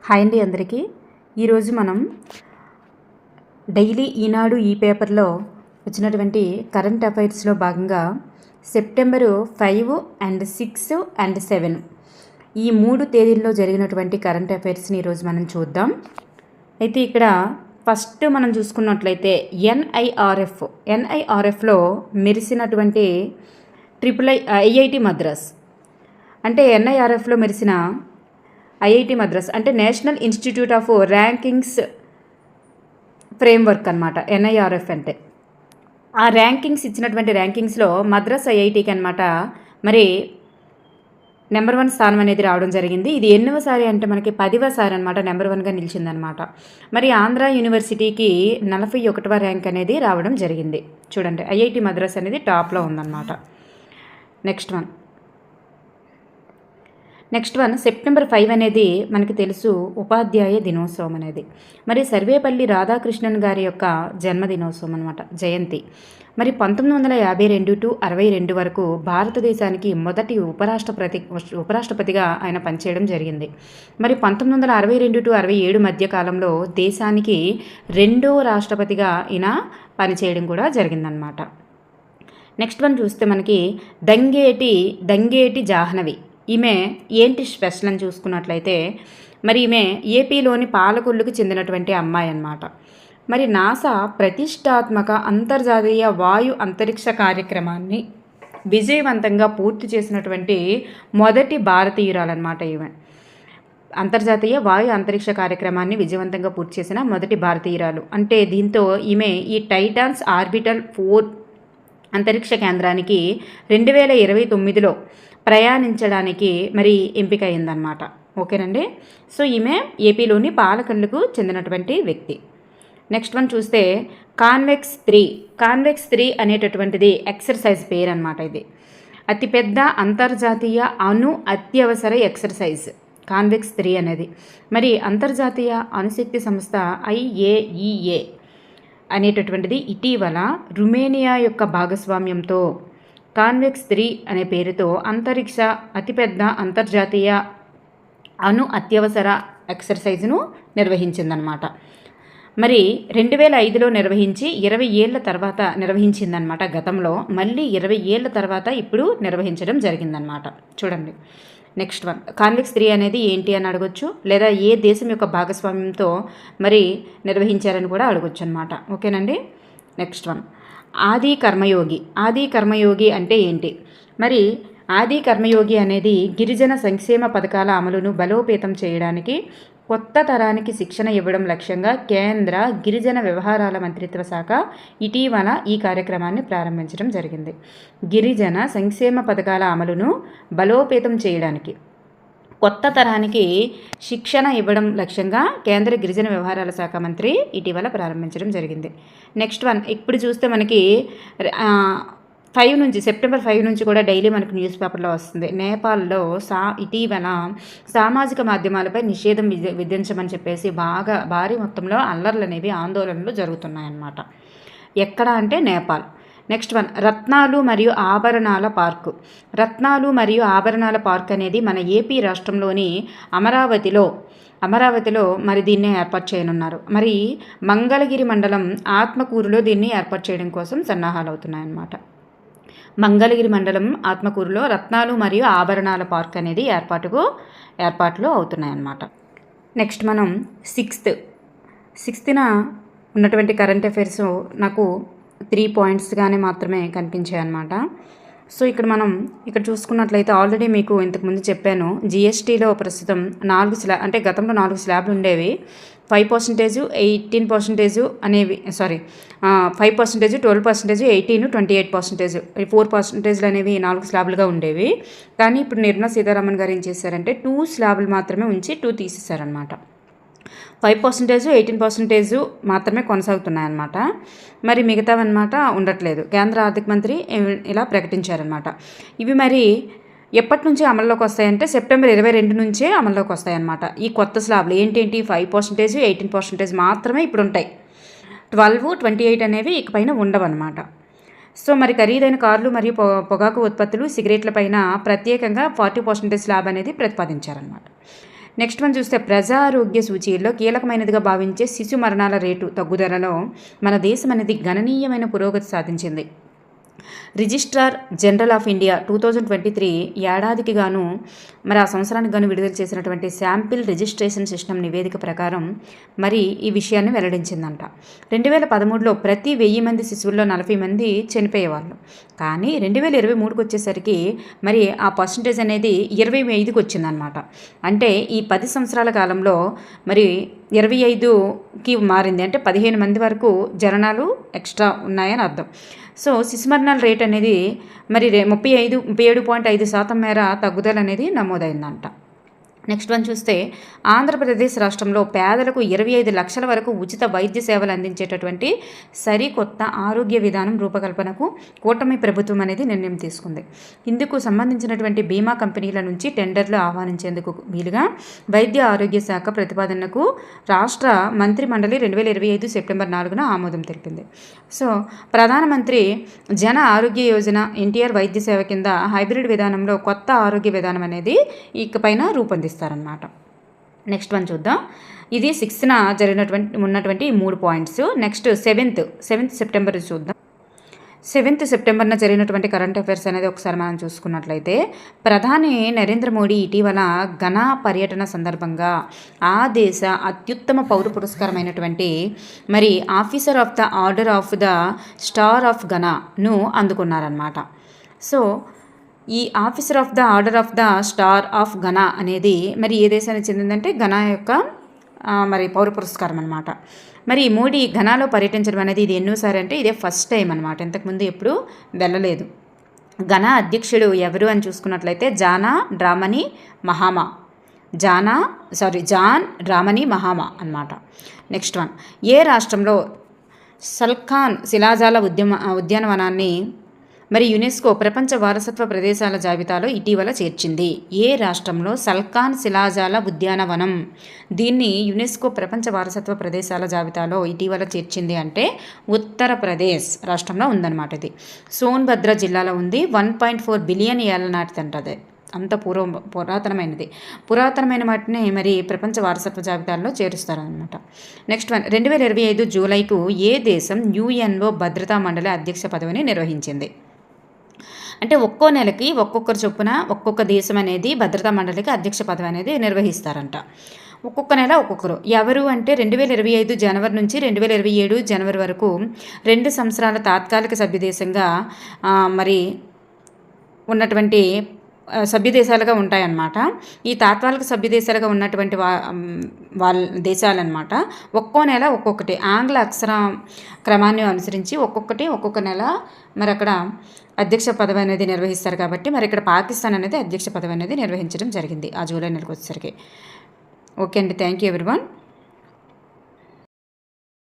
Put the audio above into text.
Hi అండి అందరికీ. ఈరోజు మనం డైలీ ఈనాడు ఈ పేపర్లో వచ్చినటువంటి కరెంట్ అఫైర్స్లో భాగంగా సెప్టెంబరు 5 అండ్ 6 అండ్ 7 ఈ 3 తేదీల్లో జరిగినటువంటి కరెంట్ అఫైర్స్ని ఈరోజు మనం చూద్దాం. అయితే ఇక్కడ ఫస్ట్ మనం చూసుకున్నట్లయితే ఎన్ఐఆర్ఎఫ్లో మెరిసినటువంటి ఐఐటి మద్రాస్ అంటే ఎన్ఐఆర్ఎఫ్లో మెరిసిన ఐఐటి మద్రాస్ అంటే national institute of rankings framework అనమాట. ఎన్ఐఆర్ఎఫ్ అంటే ఆ ర్యాంకింగ్స్ ఇచ్చినటువంటి ర్యాంకింగ్స్లో మద్రాస్ ఐఐటికి అనమాట మరి నెంబర్ 1 స్థానం అనేది రావడం జరిగింది. ఇది ఎన్నోసారి అంటే మనకి 10వసారి అనమాట నెంబర్ 1గా నిలిచిందనమాట. మరి ఆంధ్ర యూనివర్సిటీకి 41వ ర్యాంక్ అనేది రావడం జరిగింది. చూడండి, ఐఐటి మద్రాస్ అనేది టాప్లో ఉందన్నమాట. నెక్స్ట్ వన్ సెప్టెంబర్ 5 అనేది మనకి తెలుసు ఉపాధ్యాయ దినోత్సవం అనేది. మరి సర్వేపల్లి రాధాకృష్ణన్ గారి యొక్క జన్మదినోత్సవం అనమాట, జయంతి. మరి 1952 to 62 వరకు భారతదేశానికి మొదటి ఉపరాష్ట్రపతిగా ఆయన పనిచేయడం జరిగింది. మరి 1962 to 67 మధ్య కాలంలో దేశానికి 2వ రాష్ట్రపతిగా ఈయన పనిచేయడం కూడా జరిగిందనమాట. నెక్స్ట్ వన్ చూస్తే మనకి దంగేటి జాహ్నవి. ఈమె ఏంటి స్పెషల్ అని చూసుకున్నట్లయితే మరి ఈమె ఏపీలోని పాలకొల్లుకు చెందినటువంటి అమ్మాయి అన్నమాట. మరి నాసా ప్రతిష్టాత్మక అంతర్జాతీయ వాయు అంతరిక్ష కార్యక్రమాన్ని విజయవంతంగా పూర్తి చేసినటువంటి మొదటి భారతీయురాలన్నమాట ఈమె. అంతర్జాతీయ వాయు అంతరిక్ష కార్యక్రమాన్ని విజయవంతంగా పూర్తి చేసిన మొదటి భారతీయురాలు. అంటే దీంతో ఈమె ఈ టైటాన్స్ ఆర్బిటల్ 4 అంతరిక్ష కేంద్రానికి 2029లో ప్రయాణించడానికి మరి ఎంపిక అయిందనమాట. ఓకేనండి. సో ఈమె ఏపీలోని పాలకొల్లుకు చెందినటువంటి వ్యక్తి. నెక్స్ట్ వన్ చూస్తే కాన్వెక్స్ 3 అనేటటువంటిది ఎక్సర్సైజ్ పేరు అనమాట. ఇది అతిపెద్ద అంతర్జాతీయ అత్యవసర ఎక్సర్సైజ్ కాన్వెక్స్ 3 అనేది. మరి అంతర్జాతీయ అణుశక్తి సంస్థ IAEA అనేటటువంటిది ఇటీవల రుమేనియా యొక్క భాగస్వామ్యంతో కాన్వెక్స్ 3 అనే పేరుతో అతిపెద్ద అంతర్జాతీయ అత్యవసర ఎక్సర్సైజ్ను నిర్వహించిందనమాట. మరి 2005లో నిర్వహించి 20 ఏళ్ల తర్వాత నిర్వహించిందనమాట. గతంలో మళ్ళీ 20 ఏళ్ల తర్వాత ఇప్పుడు నిర్వహించడం జరిగిందనమాట. చూడండి, నెక్స్ట్ వన్ కాన్వెక్స్ 3 అనేది ఏంటి అని అడగొచ్చు, లేదా ఏ దేశం యొక్క భాగస్వామ్యంతో మరి నిర్వహించారని కూడా అడగొచ్చు అనమాట. ఓకేనండి. నెక్స్ట్ వన్ ఆది కర్మయోగి అంటే ఏంటి? మరి ఆది కర్మయోగి అనేది గిరిజన సంక్షేమ పథకాల అమలును బలోపేతం చేయడానికి కొత్త తరానికి శిక్షణ ఇవ్వడం లక్ష్యంగా కేంద్ర గిరిజన వ్యవహారాల మంత్రిత్వ శాఖ ఇటీవల ఈ కార్యక్రమాన్ని ప్రారంభించడం జరిగింది. గిరిజన సంక్షేమ పథకాల అమలును బలోపేతం చేయడానికి కొత్త తరానికి శిక్షణ ఇవ్వడం లక్ష్యంగా కేంద్ర గిరిజన వ్యవహారాల శాఖ మంత్రి ఇటీవల ప్రారంభించడం జరిగింది. నెక్స్ట్ వన్ ఇప్పుడు చూస్తే మనకి సెప్టెంబర్ 5 నుంచి కూడా డైలీ మనకు న్యూస్ పేపర్లో వస్తుంది. నేపాల్లో ఇటీవల సామాజిక మాధ్యమాలపై నిషేధం విధించమని చెప్పేసి భారీ మొత్తంలో అల్లర్లు అనేవి ఆందోళనలు జరుగుతున్నాయన్నమాట. ఎక్కడ అంటే నేపాల్. నెక్స్ట్ వన్ రత్నాలు మరియు ఆభరణాల పార్క్ అనేది మన ఏపీ రాష్ట్రంలోని అమరావతిలో మరి దీన్ని ఏర్పాటు చేయనున్నారు. మరి మంగళగిరి మండలం ఆత్మకూరులో దీన్ని ఏర్పాటు చేయడం కోసం సన్నాహాలు అవుతున్నాయన్నమాట. మంగళగిరి మండలం ఆత్మకూరులో రత్నాలు మరియు ఆభరణాల పార్క్ అనేది ఏర్పాట్లు అవుతున్నాయన్నమాట. నెక్స్ట్ మనం 6న ఉన్నటువంటి కరెంట్ అఫైర్స్ నాకు 3 పాయింట్స్గానే మాత్రమే కనిపించాయి అన్నమాట. సో ఇక్కడ చూసుకున్నట్లయితే ఆల్రెడీ మీకు ఇంతకుముందు చెప్పాను, జిఎస్టీలో ప్రస్తుతం 4 అంటే గతంలో 4 స్లాబ్లు ఉండేవి. 5%, 18% అనేవి 5%, 12%, 18%, 28%, 4% అనేవి 4 స్లాబ్లుగా ఉండేవి. కానీ ఇప్పుడు నిర్మలా సీతారామన్ గారు ఏం చేశారంటే 2 స్లాబ్లు మాత్రమే ఉంచి 2 తీసేశారనమాట. 5%, 18% మాత్రమే కొనసాగుతున్నాయన్నమాట. మరి మిగతావన్నమాట ఉండట్లేదు. కేంద్ర ఆర్థిక మంత్రి ఇలా ప్రకటించారనమాట. ఇవి మరి ఎప్పటి నుంచి అమల్లోకి వస్తాయంటే సెప్టెంబర్ 22 నుంచే అమల్లోకి వస్తాయన్నమాట. ఈ కొత్త స్లాబ్లు ఏంటి 5%, 18% మాత్రమే ఇప్పుడు ఉంటాయి. 12, 28 అనేవి ఇకపైన ఉండవన్నమాట. సో మరి ఖరీదైన కార్లు మరియు పొగాకు ఉత్పత్తులు సిగరెట్ల పైన ప్రత్యేకంగా 40% స్లాబ్ అనేది ప్రతిపాదించారనమాట. నెక్స్ట్ మనం చూస్తే ప్రజారోగ్య సూచీల్లో కీలకమైనదిగా భావించే శిశు మరణాల రేటు తగ్గుదలలో మన దేశం అనేది గణనీయమైన పురోగతి సాధించింది. రిజిస్ట్రార్ జనరల్ ఆఫ్ ఇండియా 2023 ఏడాదికి గాను మరి ఆ సంవత్సరానికి గాను విడుదల చేసినటువంటి శాంపిల్ రిజిస్ట్రేషన్ సిస్టమ్ నివేదిక ప్రకారం మరి ఈ విషయాన్ని వెల్లడించిందంట. 2013లో ప్రతి 1000 మంది శిశువుల్లో 40 మంది చనిపోయేవాళ్ళు. కానీ 2023కి వచ్చేసరికి మరి ఆ పర్సంటేజ్ అనేది 25కి వచ్చిందనమాట. అంటే ఈ 10 సంవత్సరాల కాలంలో మరి 25కి మారింది. అంటే 15 మంది వరకు జననాలు ఎక్స్ట్రా ఉన్నాయని అర్థం. సో శిశు మరణాల రేట్ అనేది మరి 37.5% మేర తగ్గుదల అనేది నమోదైందంట. నెక్స్ట్ వన్ చూస్తే ఆంధ్రప్రదేశ్ రాష్ట్రంలో పేదలకు 25 లక్షల వరకు ఉచిత వైద్య సేవలు అందించేటటువంటి సరికొత్త ఆరోగ్య విధానం రూపకల్పనకు కూటమి ప్రభుత్వం అనేది నిర్ణయం తీసుకుంది. ఇందుకు సంబంధించినటువంటి బీమా కంపెనీల నుంచి టెండర్లు ఆహ్వానించేందుకు వీలుగా వైద్య ఆరోగ్య శాఖ ప్రతిపాదనకు రాష్ట్ర మంత్రి మండలి 2025 సెప్టెంబర్ 4న ఆమోదం తెలిపింది. సో ప్రధానమంత్రి జన ఆరోగ్య యోజన ఎన్టీఆర్ వైద్య సేవ కింద హైబ్రిడ్ విధానంలో కొత్త ఆరోగ్య విధానం అనేది ఇకపైన రూపొందిస్తారనమాట. నెక్స్ట్ వన్ చూద్దాం. ఇది 6న ఉన్నటువంటి 3 పాయింట్స్. నెక్స్ట్ 7th సెప్టెంబర్ చూద్దాం. 7th సెప్టెంబర్న జరిగినటువంటి కరెంట్ అఫైర్స్ అనేది ఒకసారి మనం చూసుకున్నట్లయితే ప్రధాని నరేంద్ర మోడీ ఇటీవల ఘనా పర్యటన సందర్భంగా ఆ దేశ అత్యుత్తమ పౌర పురస్కారమైనటువంటి మరి officer of the order of the star of ఘనాను అందుకున్నారనమాట. సో ఈ officer of the order of the star of Ghana అనేది మరి ఏ దేశానికి చెందిందంటే ఘనా యొక్క మరి పౌర పురస్కారం అనమాట. మరి మోడీ ఘనాలో పర్యటించడం అనేది ఇది ఎన్నోసారి అంటే ఇదే ఫస్ట్ టైం అనమాట. ఇంతకుముందు ఎప్పుడు వెళ్ళలేదు. ఘనా అధ్యక్షుడు ఎవరు అని చూసుకున్నట్లయితే జాన్ డ్రామనీ మహామా అనమాట. నెక్స్ట్ వన్, ఏ రాష్ట్రంలో సల్ఖాన్ శిలాజాల ఉద్యానవనాన్ని మరి యునెస్కో ప్రపంచ వారసత్వ ప్రదేశాల జాబితాలో ఇటీవల చేర్చింది? ఏ రాష్ట్రంలో సల్ఖాన్ శిలాజాల ఉద్యానవనం దీన్ని యునెస్కో ప్రపంచ వారసత్వ ప్రదేశాల జాబితాలో ఇటీవల చేర్చింది అంటే ఉత్తరప్రదేశ్ రాష్ట్రంలో ఉందన్నమాట. ఇది సోన్భద్ర జిల్లాలో ఉంది. 1.4 బిలియన్ ఏళ్ల నాటిదంటది. అంత పురాతనమైన వాటిని మరి ప్రపంచ వారసత్వ జాబితాల్లో చేరుస్తారనమాట. నెక్స్ట్ వన్, 2025 జూలైకు ఏ దేశం యుఎన్ఓ భద్రతా మండలి అధ్యక్ష పదవిని నిర్వహించింది? అంటే ఒక్కో నెలకి ఒక్కొక్కరు చొప్పున ఒక్కొక్క దేశం అనేది భద్రతా మండలికి అధ్యక్ష పదవి అనేది నిర్వహిస్తారంట. ఒక్కొక్క నెల ఒక్కొక్కరు. ఎవరు అంటే 2025 జనవరి నుంచి 2027 జనవరి వరకు 2 సంవత్సరాల తాత్కాలిక సభ్యదేశంగా మరి ఉన్నటువంటి సభ్యదేశాలుగా ఉంటాయన్నమాట. ఈ తాత్కాలిక సభ్యదేశాలుగా ఉన్నటువంటి వాళ్ళ దేశాలన్నమాట. ఒక్కో నెల ఒక్కొక్కటి ఆంగ్ల అక్షర క్రమాన్ని అనుసరించి ఒక్కొక్క నెల మరి అక్కడ అధ్యక్ష పదవి అనేది నిర్వహిస్తారు. కాబట్టి మరి ఇక్కడ పాకిస్తాన్ అనేది అధ్యక్ష పదవి అనేది నిర్వహించడం జరిగింది ఆ జూలై నెలకు వచ్చేసరికి. ఓకే అండి, థ్యాంక్ యూ ఎవ్రీవన్.